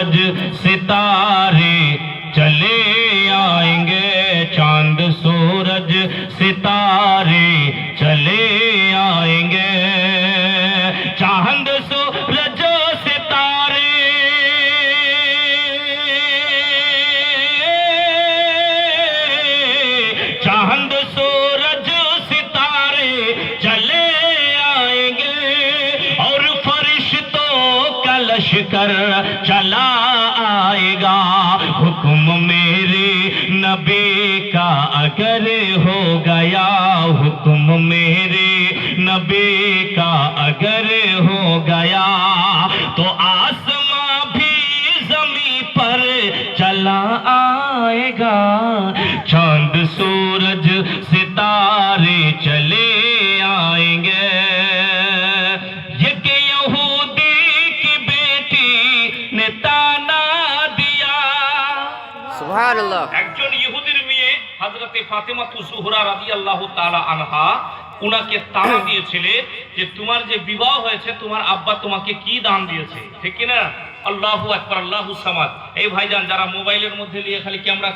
सूरज सितारे चले आएंगे, चांद सूरज सितारे चले आएंगे, चांद सूरज सितारे चांद सूरज सितारे चले आएंगे और फरिश्तों का लश्कर चला आएगा। हुक्म मेरे नबी का अगर हो गया, हुक्म मेरे नबी का अगर हो गया तो आसमां भी ज़मीं पर चला आएगा, चांद सूरज सितारे चले आएंगे। ये कि यहूदी की बेटी ने ताना दिया, सुभान अल्लाह। একজন ইহুদির মেয়ে হযরতে ফাতেমা জোহরা রাদিয়াল্লাহু তাআলা আনহা উনাকে তাড়া দিয়েছিলে যে তোমার যে বিবাহ হয়েছে তোমার আব্বা তোমাকে কি দান দিয়েছে, ঠিক কি না? আল্লাহু আকবার, আল্লাহু সামাদ। এই ভাইজান যারা মোবাইলের মধ্যে নিয়ে খালি ক্যামেরা